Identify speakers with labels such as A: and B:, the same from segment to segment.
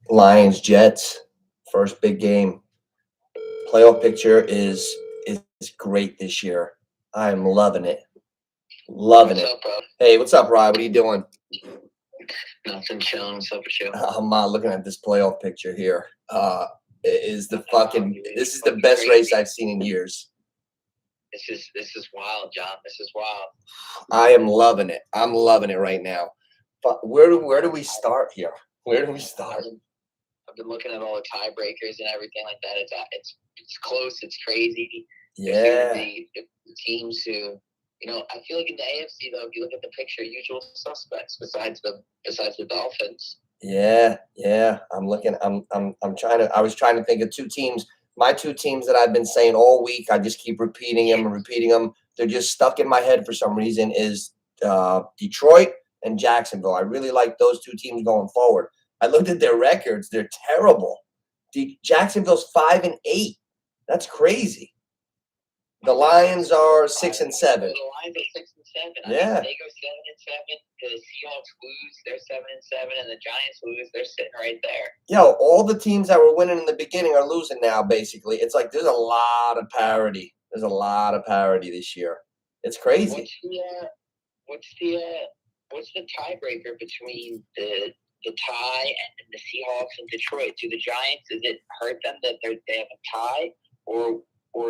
A: Lions Jets, first big game. Playoff picture is great this year. I'm loving it. Loving
B: What's
A: it.
B: up, bro?
A: Hey, what's up, Ryan? What are you doing?
B: Nothing, chilling. What's up with you?
A: I'm looking at this playoff picture here. This is the
B: Fucking
A: best
B: crazy.
A: race I've seen in years.
B: This is wild, John. This is wild.
A: I am loving it. I'm loving it right now. But where do we start here? Where do we start?
B: I've been looking at all the tiebreakers and everything like that. It's close. It's crazy.
A: Yeah.
B: There's gonna be teams who, I feel like in the AFC though, if you look at the picture, usual suspects besides the Dolphins.
A: Yeah. I'm looking. I was trying to think of two teams. My two teams that I've been saying all week. I just keep repeating them. They're just stuck in my head for some reason. Is Detroit and Jacksonville. I really like those two teams going forward. I looked at their records. They're terrible. Jacksonville's 5-8. That's crazy. The Lions are 6-7.
B: The Lions are 6-7.
A: Yeah.
B: They go 7-7. The Seahawks lose, they're 7-7, and the Giants lose, they're sitting right there.
A: Yo, all the teams that were winning in the beginning are losing now. Basically, it's like there's a lot of parity. There's a lot of parity this year. It's crazy.
B: What's the tiebreaker between the tie and the Seahawks and Detroit? Do the Giants, does it hurt them that they have a tie, or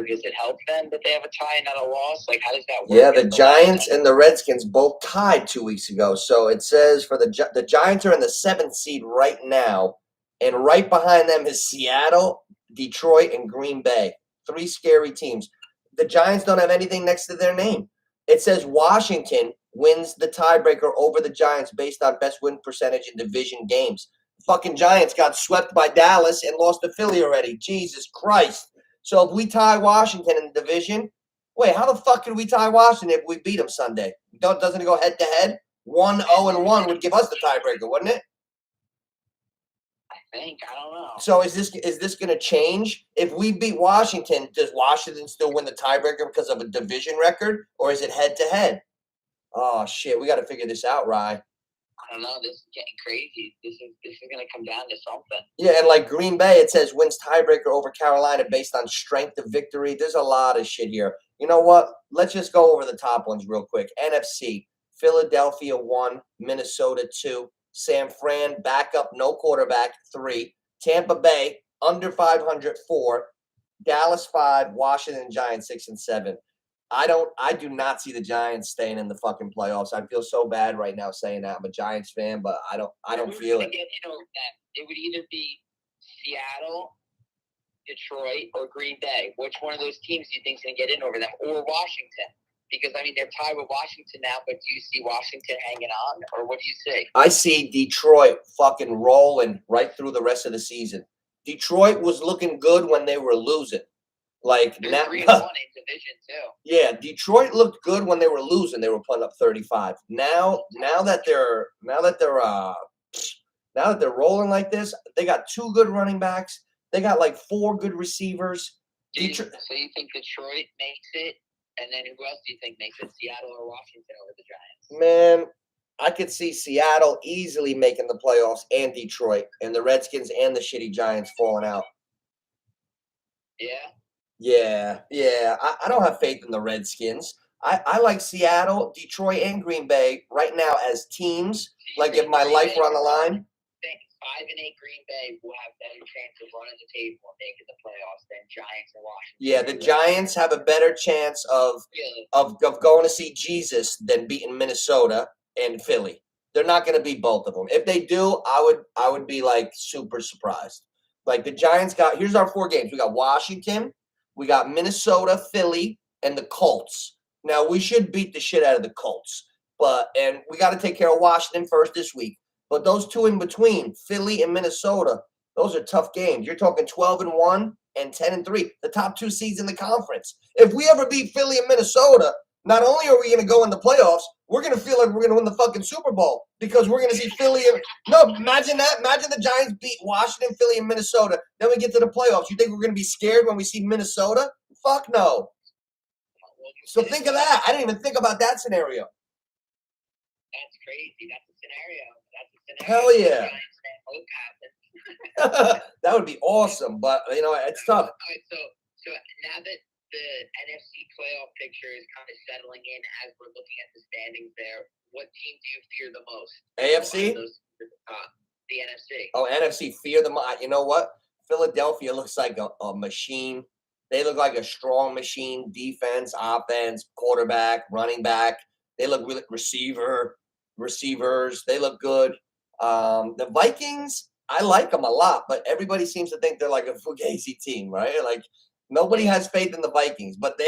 B: does it help them that they have a tie and not a loss? Like, how does that work?
A: Yeah, the Giants and the Redskins both tied 2 weeks ago. So it says for the Giants are in the 7th seed right now, and right behind them is Seattle, Detroit, and Green Bay. 3 scary teams. The Giants don't have anything next to their name. It says Washington wins the tiebreaker over the Giants based on best win percentage in division games. Fucking Giants got swept by Dallas and lost to Philly already. Jesus Christ. So if we tie Washington in the division, wait, how the fuck could we tie Washington if we beat them Sunday? Doesn't it go head to head? 1-0-1 would give us the tiebreaker, wouldn't it?
B: I think. I don't know.
A: So is this going to change? If we beat Washington, does Washington still win the tiebreaker because of a division record, or is it head to head? Oh shit, we got to figure this out, Rye.
B: I don't know. This is getting crazy. This is going to come down to something.
A: Yeah, and like Green Bay, it says wins tiebreaker over Carolina based on strength of victory. There's a lot of shit here. You know what? Let's just go over the top ones real quick. NFC, Philadelphia 1, Minnesota 2, San Fran backup, no quarterback 3, Tampa Bay under 500 4, Dallas 5, Washington Giants 6 and 7. I do not see the Giants staying in the fucking playoffs. I feel so bad right now saying that. I'm a Giants fan, but I don't feel it.
B: It would either be Seattle, Detroit, or Green Bay. Which one of those teams do you think is going to get in over them? Or Washington? Because, I mean, they're tied with Washington now, but do you see Washington hanging on, or what do you see?
A: I see Detroit fucking rolling right through the rest of the season. Detroit was looking good when they were losing. Like
B: they're
A: now,
B: 3-1 in division too.
A: Yeah, Detroit looked good when they were losing. They were putting up 35. Now that they're rolling like this, they got 2 good running backs. They got like 4 good receivers.
B: So you think Detroit makes it, and then who else do you think makes it? Seattle or Washington over the Giants?
A: Man, I could see Seattle easily making the playoffs and Detroit, and the Redskins and the shitty Giants falling out.
B: Yeah.
A: Yeah. I don't have faith in the Redskins. I like Seattle, Detroit, and Green Bay right now as teams. Like if my life were on the line.
B: 5-8 Green Bay will have better chance of running the table and making the playoffs than Giants and Washington.
A: Yeah, the Giants have a better chance of going to see Jesus than beating Minnesota and Philly. They're not going to beat both of them. If they do, I would be like super surprised. Like the Giants here's our 4 games. We got Washington, we got Minnesota, Philly, and the Colts. Now we should beat the shit out of the Colts, and we got to take care of Washington first this week. But those 2 in between, Philly and Minnesota, those are tough games. You're talking 12-1 and 10-3, the top 2 seeds in the conference. If we ever beat Philly and Minnesota, not only are we going to go in the playoffs, we're going to feel like we're going to win the fucking Super Bowl because we're going to see Philly. Imagine that. Imagine the Giants beat Washington, Philly, and Minnesota. Then we get to the playoffs. You think we're going to be scared when we see Minnesota? Fuck no. So think of that. I didn't even think about that scenario.
B: That's crazy. That's a scenario.
A: Hell yeah. That would be awesome, but it's tough.
B: All right, so now that the NFC playoff picture is kind of settling in as we're looking at the standings there, what team do you fear the most?
A: AFC?
B: The NFC.
A: Oh, NFC, fear them. You know what? Philadelphia looks like a machine. They look like a strong machine. Defense, offense, quarterback, running back. They look really receivers. They look good. The Vikings, I like them a lot, but everybody seems to think they're like a fugazi team, right? Like nobody has faith in the Vikings, but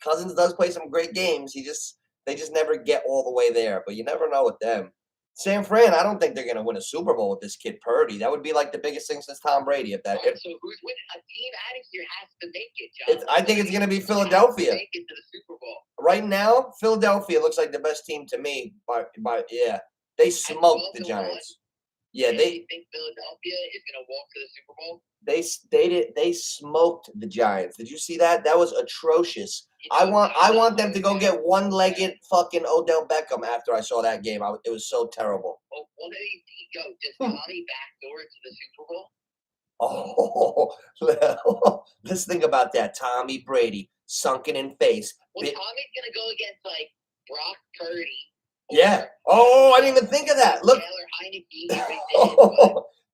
A: Cousins does play some great games. They just never get all the way there, but you never know with them. San Fran, I don't think they're going to win a Super Bowl with this kid Purdy. That would be like the biggest thing since Tom Brady.
B: So who's winning? A team out of here has to make it, John.
A: I think it's going to be Philadelphia.
B: Make it to the Super Bowl.
A: Right now, Philadelphia looks like the best team to me. They smoked the Giants. Yeah,
B: they think Philadelphia is going to walk to the Super Bowl.
A: They smoked the Giants. Did you see that? That was atrocious. I want them to go get one-legged fucking Odell Beckham after I saw that game. It was so terrible.
B: Oh, what do you think? Does Tommy backdoor to the Super Bowl?
A: Oh, let's think about that. Tommy Brady, sunken in face.
B: Well, Tommy's going to go against, like, Brock Purdy.
A: Yeah. Oh, I didn't even think of that. Look.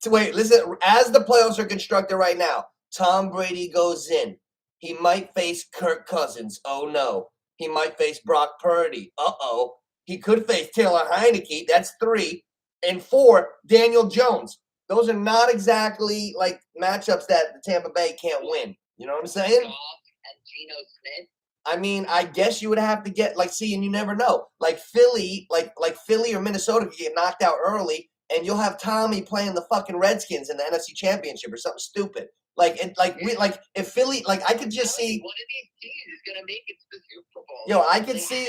A: Wait, listen. As the playoffs are constructed right now, Tom Brady goes in. He might face Kirk Cousins. Oh, no. He might face Brock Purdy. Uh-oh. He could face Taylor Heineke. That's 3. And 4, Daniel Jones. Those are not exactly, like, matchups that the Tampa Bay can't win. You know what I'm saying?
B: Goff and Geno Smith.
A: I mean, I guess you would have to get, and you never know. Like Philly, like Philly or Minnesota could get knocked out early, and you'll have Tommy playing the fucking Redskins in the NFC Championship or something stupid. If Philly, I could just see
B: one of these teams is gonna make it to the Super Bowl.
A: Yo, I could see.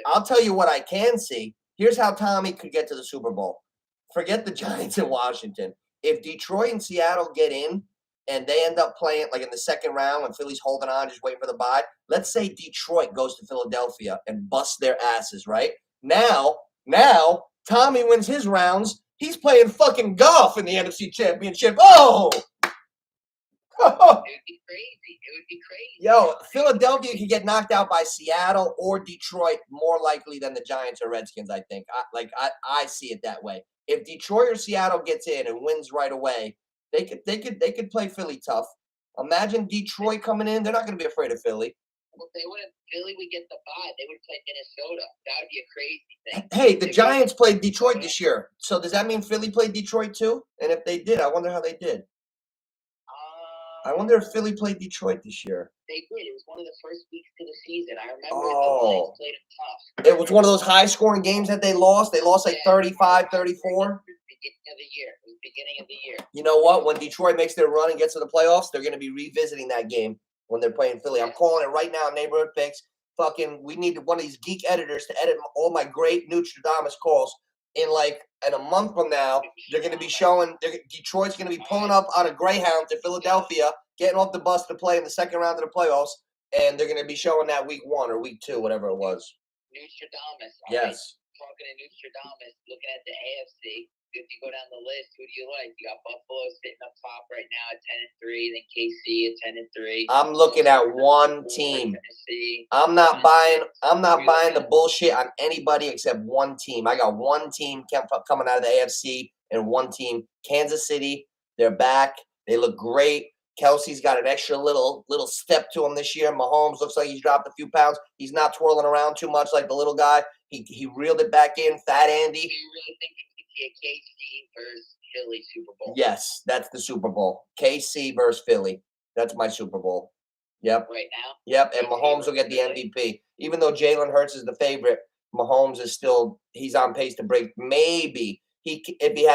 B: I'll
A: tell you what I can see. Here's how Tommy could get to the Super Bowl. Forget the Giants in Washington. If Detroit and Seattle get in, and they end up playing like in the second round when Philly's holding on, just waiting for the bye. Let's say Detroit goes to Philadelphia and busts their asses, right? Now, Tommy wins his rounds. He's playing fucking golf in the NFC Championship. Oh!
B: It would be crazy.
A: Yo, Philadelphia could get knocked out by Seattle or Detroit more likely than the Giants or Redskins, I think. I see it that way. If Detroit or Seattle gets in and wins right away, they could play Philly tough. Imagine Detroit coming in; they're not going to be afraid of Philly.
B: Well, Philly would get the bye. They would play Minnesota. That would be a crazy thing.
A: Hey, the Giants played Detroit this year, so does that mean Philly played Detroit too? And if they did, I wonder how they did. I wonder if Philly played Detroit this year.
B: They did. It was one of the first weeks to the season. I remember the Lions played it tough.
A: It was one of those high-scoring games that they lost. They lost like 35-34.
B: Beginning of the year.
A: You know what? When Detroit makes their run and gets to the playoffs, they're going to be revisiting that game when they're playing Philly. I'm calling it right now, neighborhood picks. We need one of these geek editors to edit all my great Nostradamus calls. In a month from now, they're going to be showing Detroit's going to be pulling up on a Greyhound to Philadelphia, getting off the bus to play in the second round of the playoffs, and they're going to be showing that week 1 or week 2, whatever it was.
B: Nostradamus.
A: Yes.
B: Talking to Nostradamus, looking at the AFC. If you go down the list, who do you like? You got Buffalo sitting up top right now at 10-3, then KC at 10-3.
A: I'm looking at one team. I'm not buying the bullshit on anybody except one team. I got one team coming out of the AFC and one team. Kansas City, they're back. They look great. Kelsey's got an extra little step to him this year. Mahomes looks like he's dropped a few pounds. He's not twirling around too much like the little guy. He reeled it back in. Fat Andy.
B: Do you really think you could see a KC versus Philly Super Bowl?
A: Yes, that's the Super Bowl. KC versus Philly. That's my Super Bowl. Yep.
B: Right now?
A: Yep, and Mahomes will get the MVP. Even though Jalen Hurts is the favorite, Mahomes is he's on pace to break. Maybe if he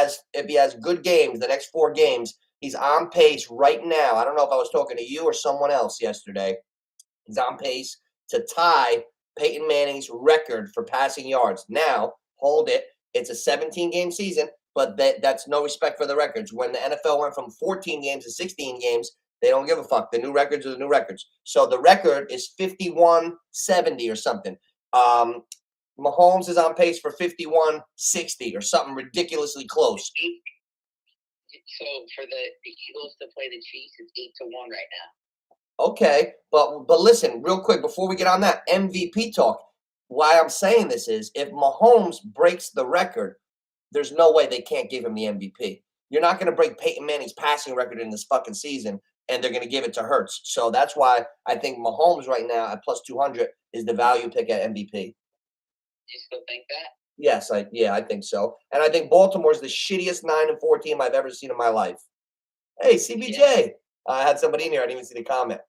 A: has good games, the next 4 games, he's on pace right now. I don't know if I was talking to you or someone else yesterday. He's on pace to tie Peyton Manning's record for passing yards. Now, hold it. It's a 17-game season, but that's no respect for the records. When the NFL went from 14 games to 16 games, they don't give a fuck. The new records are the new records. So the record is 51-70 or something. Mahomes is on pace for 51-60 or something ridiculously close.
B: So for the Eagles to play the Chiefs, it's 8-1 right now.
A: Okay, but listen, real quick before we get on that MVP talk. Why I'm saying this is if Mahomes breaks the record, there's no way they can't give him the MVP. You're not going to break Peyton Manning's passing record in this fucking season, and they're going to give it to Hurts. So that's why I think Mahomes right now at plus 200 is the value pick at MVP.
B: You still think that?
A: Yes, I think so. And I think Baltimore's the shittiest 9-4 team I've ever seen in my life. Hey, CBJ. Yeah. I had somebody in here. I didn't even see the comment.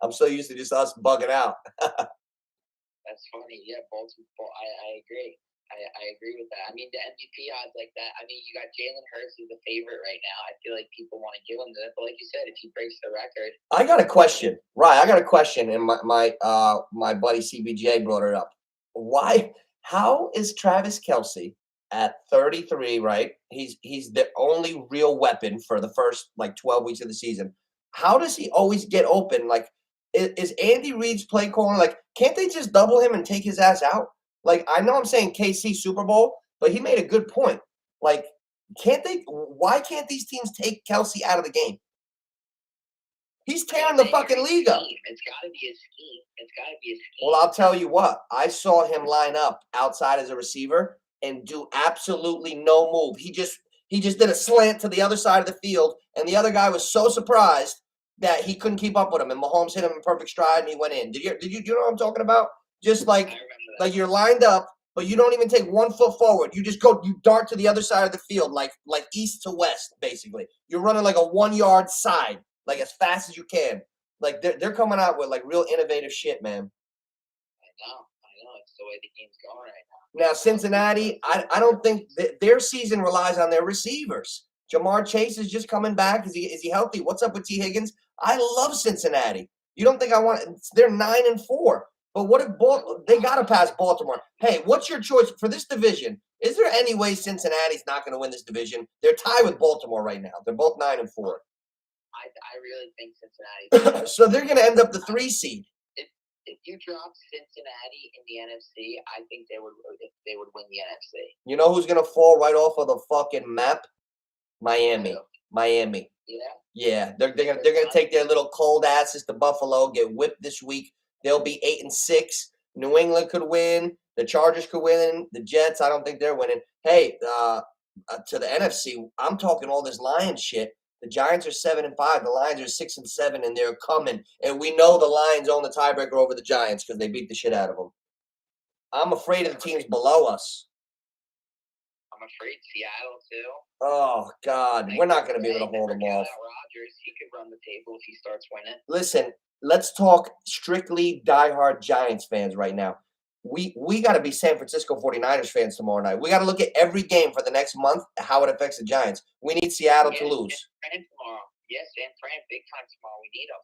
A: I'm so used to just us bugging out.
B: That's funny. Yeah, Baltimore. I agree. I agree with that. I mean, the MVP odds like that. I mean, you got Jalen Hurts as the favorite right now. I feel like people want to give him that, but like you said, if he breaks the record,
A: I got a question. Right, I got a question, and my buddy CBJ brought it up. Why? How is Travis Kelce at 33? Right, he's the only real weapon for the first like 12 weeks of the season. How does he always get open? Like, is Andy Reid's play calling like? Can't they just double him and take his ass out? Like, I know I'm saying KC Super Bowl, but he made a good point. Like, can't they? Why can't these teams take Kelce out of the game? He's tearing the fucking league up.
B: It's got to be a scheme. It's got to be a scheme.
A: Well, I'll tell you what. I saw him line up outside as a receiver and do absolutely no move. He just did a slant to the other side of the field, and the other guy was so surprised that he couldn't keep up with him. And Mahomes hit him in perfect stride, and he went in. Did you know what I'm talking about? Just like you're lined up, but you don't even take 1 foot forward. You just you dart to the other side of the field, like east to west, basically. You're running like a 1 yard side, like as fast as you can. Like they're coming out with like real innovative shit, man.
B: I know. It's the way the game's going right now.
A: Now Cincinnati, I don't think their season relies on their receivers. Jamar Chase is just coming back. Is he healthy? What's up with T. Higgins? I love Cincinnati. You don't think I want? They're 9-4. But what if they got to pass Baltimore? Hey, what's your choice for this division? Is there any way Cincinnati's not going to win this division? They're tied with Baltimore right now. They're both 9-4.
B: I really think Cincinnati.
A: So they're going to end up the 3 seed.
B: If you drop Cincinnati in the NFC, I think they would win the NFC.
A: You know who's going to fall right off of the fucking map? Miami. Yeah. They're gonna take their little cold asses to Buffalo, get whipped this week. They'll be 8-6. New England could win. The Chargers could win. The Jets, I don't think they're winning. Hey, to the NFC, I'm talking all this Lions shit. The Giants are 7-5. The Lions are 6-7, and they're coming. And we know the Lions own the tiebreaker over the Giants because they beat the shit out of them. I'm afraid of the teams below us.
B: I'm afraid Seattle too.
A: Oh God, we're not going to be able to hold them off.
B: Rodgers, he could run the table if he starts winning.
A: Listen, let's talk strictly diehard Giants fans right now. We got to be San Francisco 49ers fans tomorrow night. We got to look at every game for the next month, how it affects the Giants. We need Seattle to lose.
B: San Fran tomorrow. Yes, San Fran, big time tomorrow. We need them.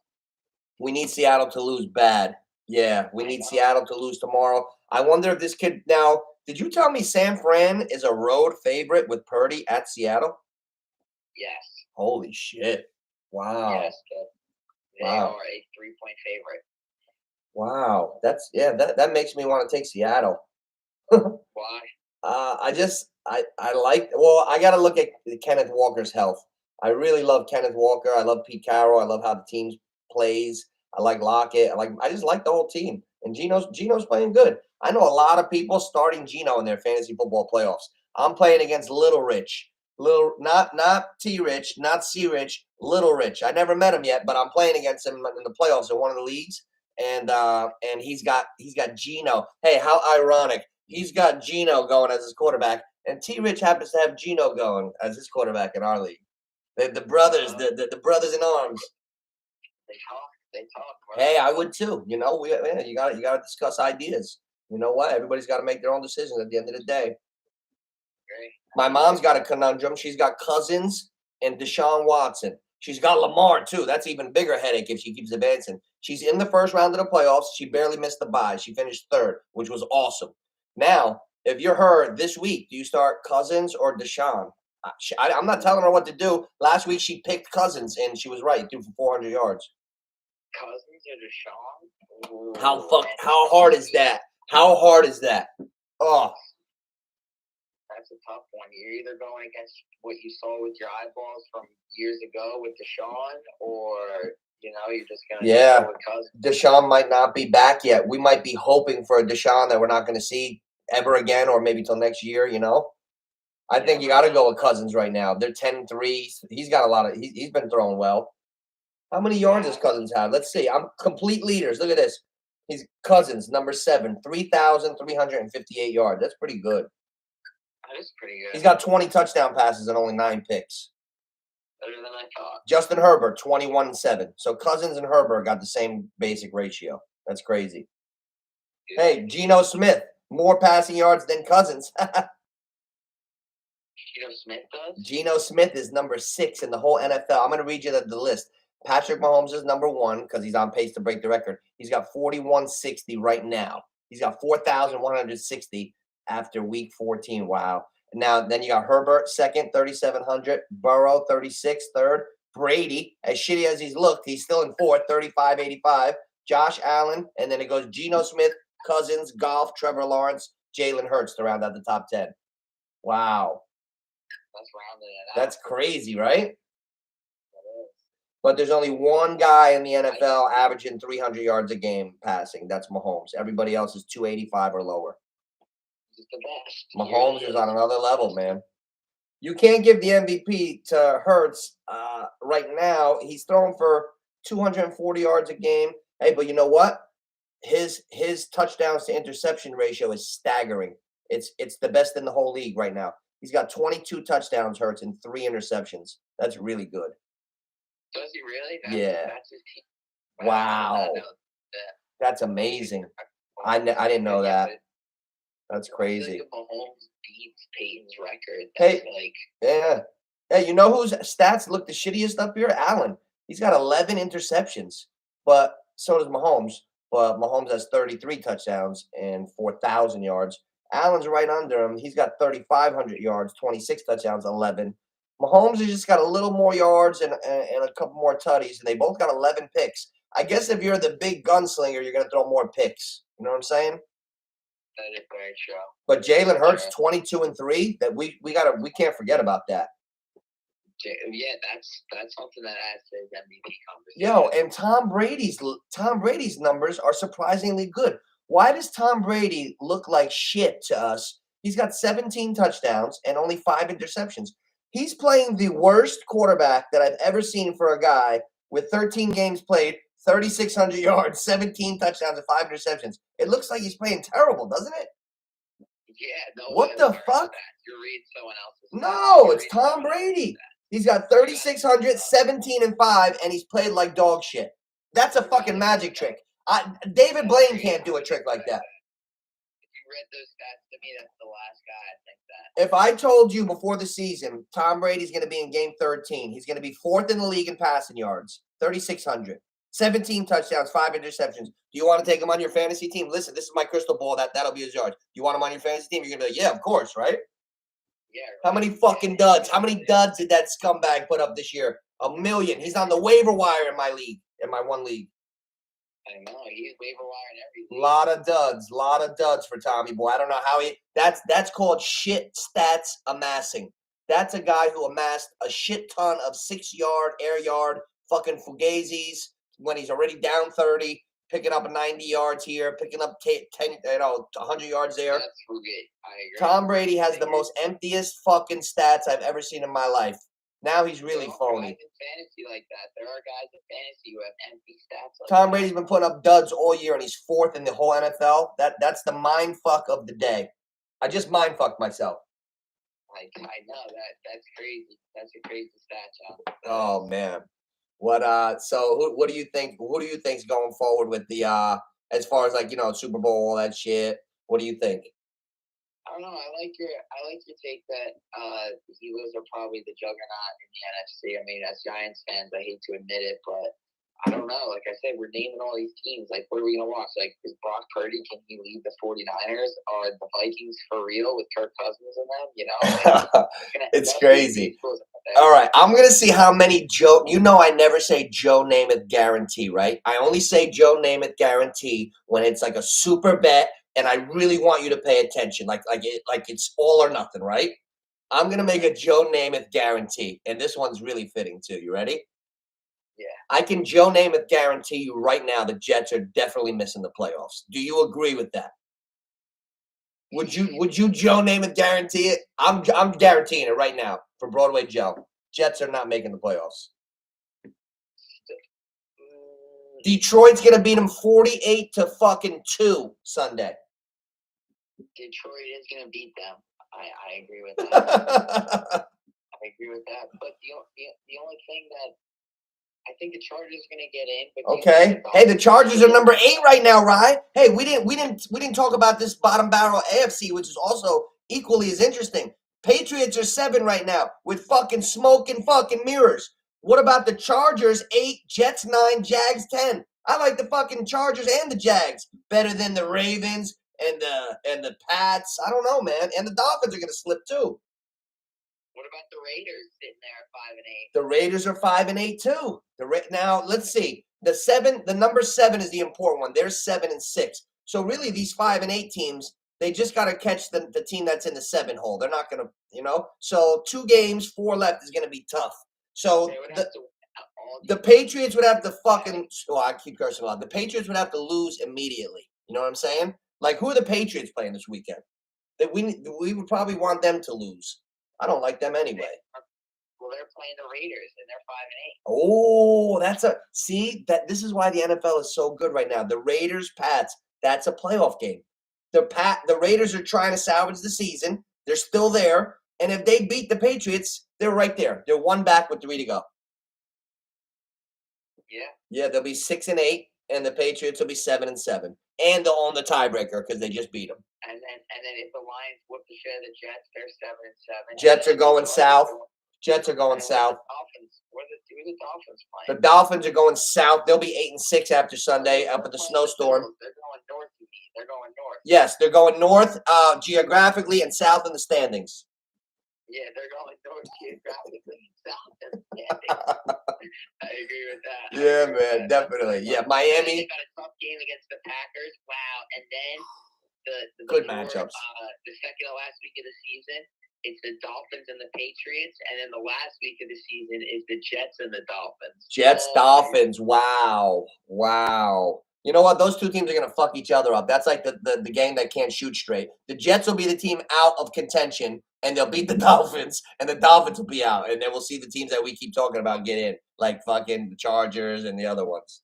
A: We need Seattle to lose bad. Yeah, we need Seattle to lose tomorrow. I wonder if this kid now. Did you tell me San Fran is a road favorite with Purdy at Seattle?
B: Yes.
A: Holy shit! Wow.
B: Yes, they are a 3-point favorite.
A: Wow, that makes me want to take Seattle.
B: Why?
A: I like. Well, I got to look at Kenneth Walker's health. I really love Kenneth Walker. I love Pete Carroll. I love how the team plays. I like Lockett. I just like the whole team. And Geno's playing good. I know a lot of people starting Geno in their fantasy football playoffs. I'm playing against Little Rich. Not T Rich, not C Rich, Little Rich. I never met him yet, but I'm playing against him in the playoffs in one of the leagues. And he's got Geno. Hey, how ironic. He's got Geno going as his quarterback, and T Rich happens to have Geno going as his quarterback in our league. The brothers, the brothers in arms.
B: They talk.
A: Hey, I would too. You know, you got to discuss ideas. You know what? Everybody's got to make their own decisions at the end of the day.
B: Great.
A: My mom's got a conundrum. She's got Cousins and Deshaun Watson. She's got Lamar too. That's even bigger headache if she keeps advancing. She's in the first round of the playoffs. She barely missed the bye. She finished 3rd, which was awesome. Now, if you're her this week, do you start Cousins or Deshaun? I'm not telling her what to do. Last week she picked Cousins and she was right. Threw for 400 yards.
B: Cousins or Deshaun?
A: How hard is that? How hard is that? Oh,
B: that's a tough one. You're either going against what you saw with your eyeballs from years ago with Deshaun, or you're just gonna go with Cousins.
A: Deshaun might not be back yet. We might be hoping for a Deshaun that we're not going to see ever again, or maybe till next year. I think you got to go with Cousins right now. They're 10-3. He's got a lot of. He's been throwing well. How many yards does Cousins have? Let's see. I'm complete leaders. Look at this. He's Cousins, number 7, 3,358 yards. That's pretty good.
B: That is pretty good.
A: He's got 20 touchdown passes and only 9 picks.
B: Better than I thought.
A: Justin Herbert, 21-7. So Cousins and Herbert got the same basic ratio. That's crazy. Dude. Hey, Geno Smith, more passing yards than Cousins.
B: Geno Smith does?
A: Geno Smith is number 6 in the whole NFL. I'm going to read you the list. Patrick Mahomes is number 1 because he's on pace to break the record. He's got 4,160 right now. He's got 4,160 after week 14. Wow. Now, then you got Herbert, 2nd, 3,700. Burrow, 36, 3rd. Brady, as shitty as he's looked, he's still in 4th, 3,585. Josh Allen, and then it goes Geno Smith, Cousins, Goff, Trevor Lawrence, Jalen Hurts to round out the top 10. Wow. That's crazy, right? But there's only one guy in the NFL averaging 300 yards a game passing. That's Mahomes. Everybody else is 285 or lower.
B: He's the best.
A: Mahomes is on another level, man. You can't give the MVP to Hurts right now. He's throwing for 240 yards a game. Hey, but you know what? His touchdowns to interception ratio is staggering. It's the best in the whole league right now. He's got 22 touchdowns, Hurts, and 3 interceptions. That's really good.
B: Does he really?
A: That's
B: his team.
A: Wow. That's amazing. I didn't know that. That's crazy.
B: Like Mahomes beats Peyton's record.
A: Yeah. Hey, you know whose stats look the shittiest up here? Allen. He's got 11 interceptions, but so does Mahomes. But Mahomes has 33 touchdowns and 4,000 yards. Allen's right under him. He's got 3,500 yards, 26 touchdowns, 11. Mahomes has just got a little more yards and a couple more tutties, and they both got 11 picks. I guess if you're the big gunslinger, you're going to throw more picks. You know what I'm saying?
B: That is very true.
A: But Jalen Hurts, 22-3. That we can't forget about that.
B: Yeah, that's something that adds to his MVP conversation.
A: Yo, and Tom Brady's numbers are surprisingly good. Why does Tom Brady look like shit to us? He's got 17 touchdowns and only 5 interceptions. He's playing the worst quarterback that I've ever seen for a guy with 13 games played, 3,600 yards, 17 touchdowns, and 5 interceptions. It looks like he's playing terrible, doesn't it?
B: Yeah. No.
A: What the fuck?
B: You're reading someone else's.
A: No, it's Tom Brady. He's got 3,600, 17, and 5, and he's played like dog shit. That's a fucking magic trick. David Blaine can't do a trick like that.
B: If you read those stats to me, that's the last guy I think that.
A: If I told you before the season Tom Brady's going to be in game 13, he's going to be 4th in the league in passing yards, 3,600, 17 touchdowns, 5 interceptions. Do you want to take him on your fantasy team? Listen, this is my crystal ball. That'll be his yards. You want him on your fantasy team? You're going to be like, yeah, of course, right?
B: Yeah. Right.
A: How many fucking duds? How many duds did that scumbag put up this year? 1 million. He's on the waiver wire in my league, in my one league.
B: I know, he's waiver wire in every league.
A: Lot of duds for Tommy boy. I don't know how that's called shit stats amassing. That's a guy who amassed a shit ton of 6-yard, air yard, fucking fugazis when he's already down 30, picking up 90 yards here, picking up 10, 100 yards there.
B: That's fugazi. I agree.
A: Tom Brady has the most emptiest fucking stats I've ever seen in my life. Now he's really phony.
B: Guys in fantasy like that. There are guys in fantasy who have empty stats like
A: Tom Brady's been putting up duds all year, and he's 4th in the whole NFL. That's the mind fuck of the day. I just mind fucked myself.
B: I know that's crazy. That's a crazy stat, John.
A: Oh man, so what do you think? Who do you think's going forward with the as far as Super Bowl, all that shit? What do you think?
B: I don't know. I like your take that the Eagles are probably the juggernaut in the NFC. I mean, as Giants fans, I hate to admit it, but I don't know. Like I said, we're naming all these teams. Like, what are we going to watch? Like, is Brock Purdy, can he lead the 49ers? Are the Vikings for real with Kirk Cousins in them?
A: It's crazy. All right, I'm going to see how many Joe – I never say Joe Namath guarantee, right? I only say Joe Namath guarantee when it's like a super bet and I really want you to pay attention, like it's all or nothing, right? I'm gonna make a Joe Namath guarantee, and this one's really fitting too. You ready?
B: Yeah.
A: I can Joe Namath guarantee you right now the Jets are definitely missing the playoffs. Do you agree with that? Would you Joe Namath guarantee it? I'm guaranteeing it right now for Broadway Joe. Jets are not making the playoffs. Detroit's gonna beat them 48-2 Sunday.
B: Detroit is going to beat them. I agree with that. I agree with that. But the only thing that I think the Chargers are going to get in. But
A: okay. Hey, the Chargers are number 8 right now, Ryan. Hey, we didn't talk about this bottom barrel AFC, which is also equally as interesting. Patriots are 7 right now with fucking smoke and fucking mirrors. What about the Chargers? 8, Jets 9, Jags 10. I like the fucking Chargers and the Jags better than the Ravens and the Pats. I don't know, man. And the Dolphins are gonna slip too.
B: What about the Raiders sitting there at 5-8?
A: The Raiders are 5-8 too. Now let's see. The number 7 is the important one. They're 7-6. So really, these 5-8 teams, they just got to catch the team that's in the 7 hole. They're not gonna, So 2 games, 4 left is gonna be tough. So the Patriots would have to fucking. Oh, I keep cursing a lot. The Patriots would have to lose immediately. You know what I'm saying? Like, who are the Patriots playing this weekend? That we would probably want them to lose. I don't like them anyway.
B: Well, they're playing the Raiders, and they're 5-8.
A: Oh, this is why the NFL is so good right now. The Raiders, Pats, that's a playoff game. The Raiders are trying to salvage the season. They're still there, and if they beat the Patriots, they're right there. They're 1 back with 3 to go.
B: Yeah.
A: Yeah, they'll be 6-8, and the Patriots will be 7-7, and they'll own the tiebreaker because they just beat them.
B: And then if the Lions whoop the shit of the Jets, they're 7-7.
A: Jets are going south. Jets are going south.
B: Where the Dolphins playing?
A: The Dolphins are going south. They'll be 8-6 after Sunday up at the snowstorm.
B: They're going north. They're going north.
A: Yes, they're going north geographically and south in the standings.
B: Yeah, they're going north geographically and south in the standings. I agree with that.
A: Yeah, man, definitely. Yeah, Miami.
B: They got a tough game against the Packers. Wow, and then the
A: good matchups.
B: The second to last week of the season, it's the Dolphins and the Patriots, and then the last week of the season is the Jets and the Dolphins.
A: Dolphins. Wow. You know what? Those 2 teams are going to fuck each other up. That's like the gang that can't shoot straight. The Jets will be the team out of contention, and they'll beat the Dolphins, and the Dolphins will be out. And then we'll see the teams that we keep talking about get in, like fucking the Chargers and the other ones.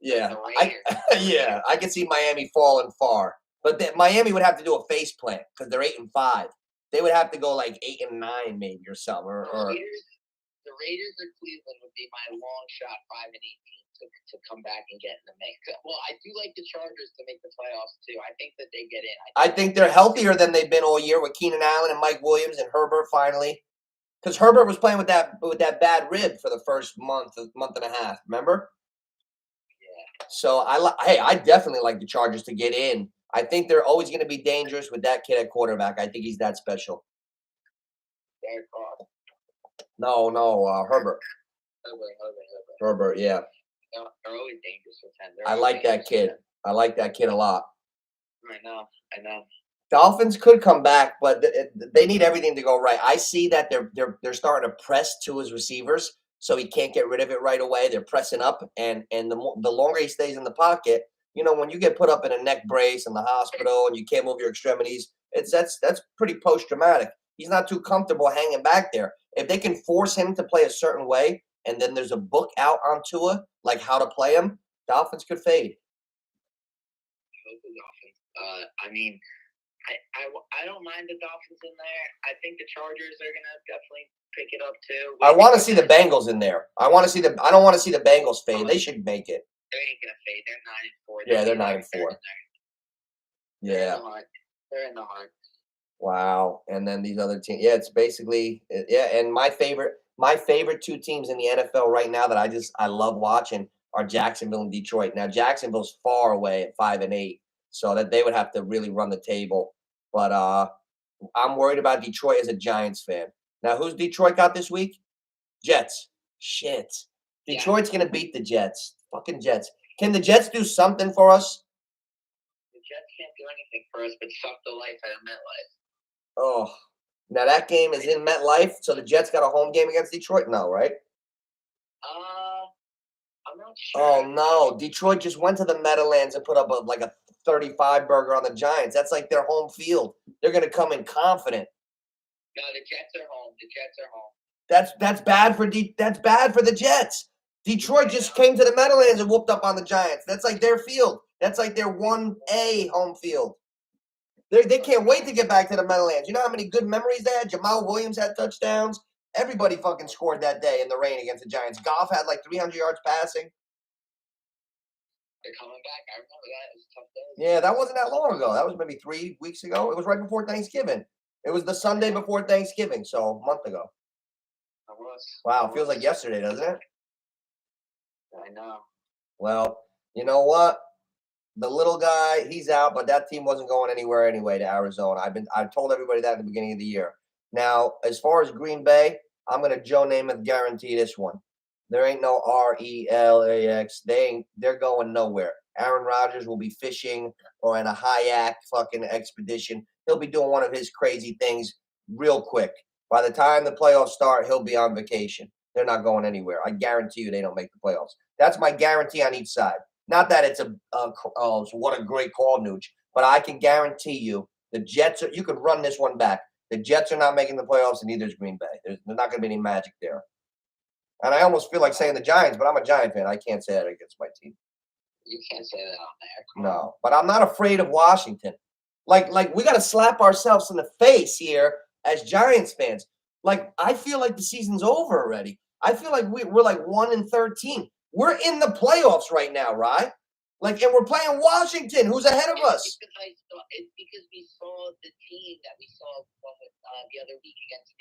A: Yeah. I can see Miami falling far. But Miami would have to do a face plant because they're 8-5. They would have to go like 8-9 maybe or something.
B: The Raiders or Cleveland would be my long shot 5-8 team to come back and get in the mix. Well, I do like the Chargers to make the playoffs too. I think that they get in.
A: I think they're healthier than they've been all year with Keenan Allen and Mike Williams and Herbert finally. Because Herbert was playing with that bad rib for the first month and a half. Remember?
B: Yeah.
A: So I definitely like the Chargers to get in. I think they're always going to be dangerous with that kid at quarterback. I think he's that special.
B: Derek Carr.
A: No, Herbert. Herbert, yeah.
B: They're always dangerous with him.
A: I like that kid. I like that kid a lot.
B: I know.
A: Dolphins could come back, but they need everything to go right. I see that they're starting to press to his receivers, so he can't get rid of it right away. They're pressing up, and the longer he stays in the pocket, when you get put up in a neck brace in the hospital and you can't move your extremities, that's pretty post-traumatic. He's not too comfortable hanging back there. If they can force him to play a certain way, and then there's a book out on Tua, like how to play him, Dolphins could fade.
B: I don't mind the Dolphins in there. I think the Chargers are gonna definitely pick it up too.
A: I want to see the Bengals in there. I don't want to see the Bengals fade. They should make it.
B: They ain't gonna fade. They're 9-4.
A: Yeah, they're 9-4. Yeah.
B: They're in the heart.
A: Wow. And then these other teams. Yeah, it's basically and my favorite 2 teams in the NFL right now that I love watching are Jacksonville and Detroit. Now Jacksonville's far away at 5-8, so that they would have to really run the table. But I'm worried about Detroit as a Giants fan. Now, who's Detroit got this week? Jets. Shit. Detroit's gonna beat the Jets. Fucking Jets. Can the Jets do something for us?
B: The Jets can't do anything for us but suck the life out of MetLife.
A: Oh, now that game is in MetLife, so the Jets got a home game against Detroit now, right?
B: I'm not sure.
A: Oh no, Detroit just went to the Meadowlands and put up a 35 burger on the Giants. That's like their home field. They're gonna come in confident.
B: No, the Jets are home. The Jets are home.
A: That's bad for the Jets. Detroit just came to the Meadowlands and whooped up on the Giants. That's like their field. That's like their 1A home field. They can't wait to get back to the Meadowlands. You know how many good memories they had? Jamal Williams had touchdowns. Everybody fucking scored that day in the rain against the Giants. Goff had like 300 yards passing.
B: They're coming back. I remember that. It was a tough day.
A: Yeah, that wasn't that long ago. That was maybe 3 weeks ago. It was right before Thanksgiving. It was the Sunday before Thanksgiving, so a month ago.
B: It was.
A: Wow, feels like yesterday, doesn't it?
B: I know.
A: Well, you know what? The little guy, he's out, but that team wasn't going anywhere anyway to Arizona. I've told everybody that in the beginning of the year. Now, as far as Green Bay, I'm gonna Joe Namath guarantee this one. There ain't no RELAX. They're going nowhere. Aaron Rodgers will be fishing or in a kayak fucking expedition. He'll be doing one of his crazy things real quick. By the time the playoffs start, he'll be on vacation. They're not going anywhere. I guarantee you they don't make the playoffs. That's my guarantee on each side. Not that it's what a great call, Nooch, but I can guarantee you the Jets you could run this one back. The Jets are not making the playoffs, and neither is Green Bay. There's not going to be any magic there. And I almost feel like saying the Giants, but I'm a Giant fan. I can't say that against my team.
B: You can't say that on there.
A: No, but I'm not afraid of Washington. Like we got to slap ourselves in the face here as Giants fans. Like I feel like the season's over already. I feel like we're like 1-13. We're in the playoffs right now, right? Like, and we're playing Washington, who's ahead of us.
B: It's because we saw the team that we saw the other week against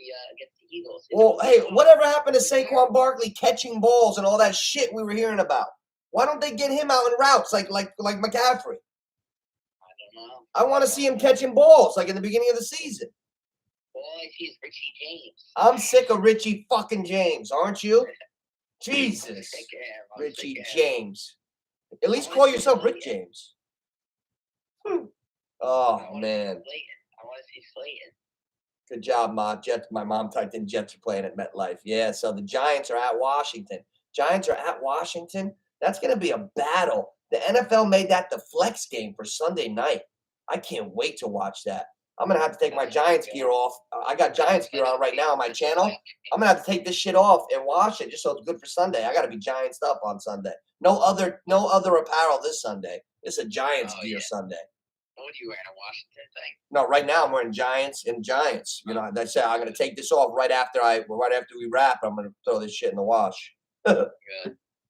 B: the Eagles.
A: Well, hey, whatever happened to Saquon Barkley catching balls and all that shit we were hearing about? Why don't they get him out in routes like McCaffrey?
B: I don't know.
A: I want to see him catching balls like in the beginning of the season.
B: All I see is Richie James.
A: I'm sick of Richie fucking James, aren't you? Jesus. Richie James. At least call yourself Rick James. Oh, man.
B: I want to see Slayton.
A: Good job, Mom. Jets. My mom typed in Jets are playing at MetLife. Yeah, so the Giants are at Washington. Giants are at Washington. That's going to be a battle. The NFL made that the flex game for Sunday night. I can't wait to watch that. I'm going to have to take my Giants gear off. I got Giants gear on right now on my channel. I'm going to have to take this shit off and wash it just so it's good for Sunday. I got to be Giants up on Sunday. No other apparel this Sunday. It's a Giants gear Sunday.
B: What are you wearing, a Washington thing?
A: No, right now I'm wearing Giants and Giants. You know, that's it. I'm going to take this off right after we wrap. I'm going to throw this shit in the wash.
B: Good.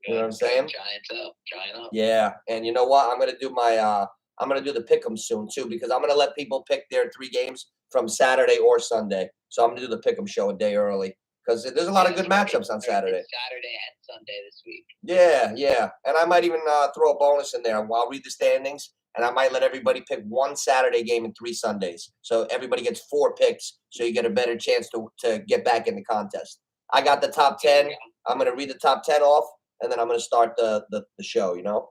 A: You know what I'm saying?
B: Giant up.
A: Yeah, and you know what? I'm gonna do the pick'em soon too because I'm gonna let people pick their 3 games from Saturday or Sunday. So I'm gonna do the pick'em show a day early because there's a lot of good matchups on Saturday.
B: Saturday and Sunday this week.
A: Yeah, and I might even throw a bonus in there. I'll read the standings, and I might let everybody pick 1 Saturday game and 3 Sundays. So everybody gets 4 picks, so you get a better chance to get back in the contest. I got the top 10. I'm gonna read the top 10 off. And then I'm going to start the show, you know?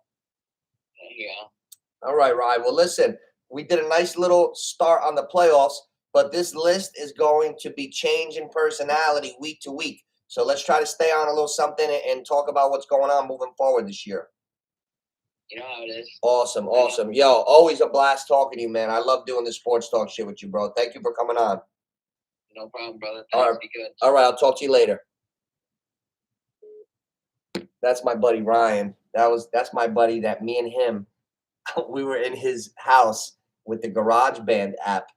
B: Yeah.
A: All right, Ryan. Well, listen, we did a nice little start on the playoffs, but this list is going to be changing personality week to week. So let's try to stay on a little something and talk about what's going on moving forward this year.
B: You know how it is.
A: Awesome. Yo, always a blast talking to you, man. I love doing this sports talk shit with you, bro. Thank you for coming on.
B: No problem, brother.
A: All right.
B: Be good.
A: All right, I'll talk to you later. That's my buddy Ryan. That's my buddy that me and him, we were in his house with the GarageBand app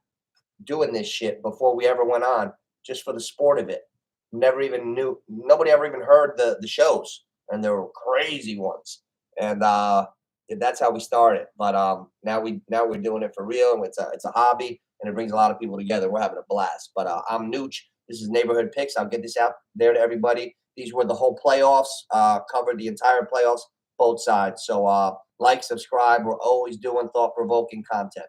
A: doing this shit before we ever went on, just for the sport of it. Nobody ever even heard the shows, and they were crazy ones. And that's how we started. But now we're doing it for real, and it's a hobby, and it brings a lot of people together. We're having a blast. But I'm Nooch. This is Neighborhood Picks. I'll get this out there to everybody. These were the whole playoffs, covered the entire playoffs, both sides. So like, subscribe. We're always doing thought-provoking content.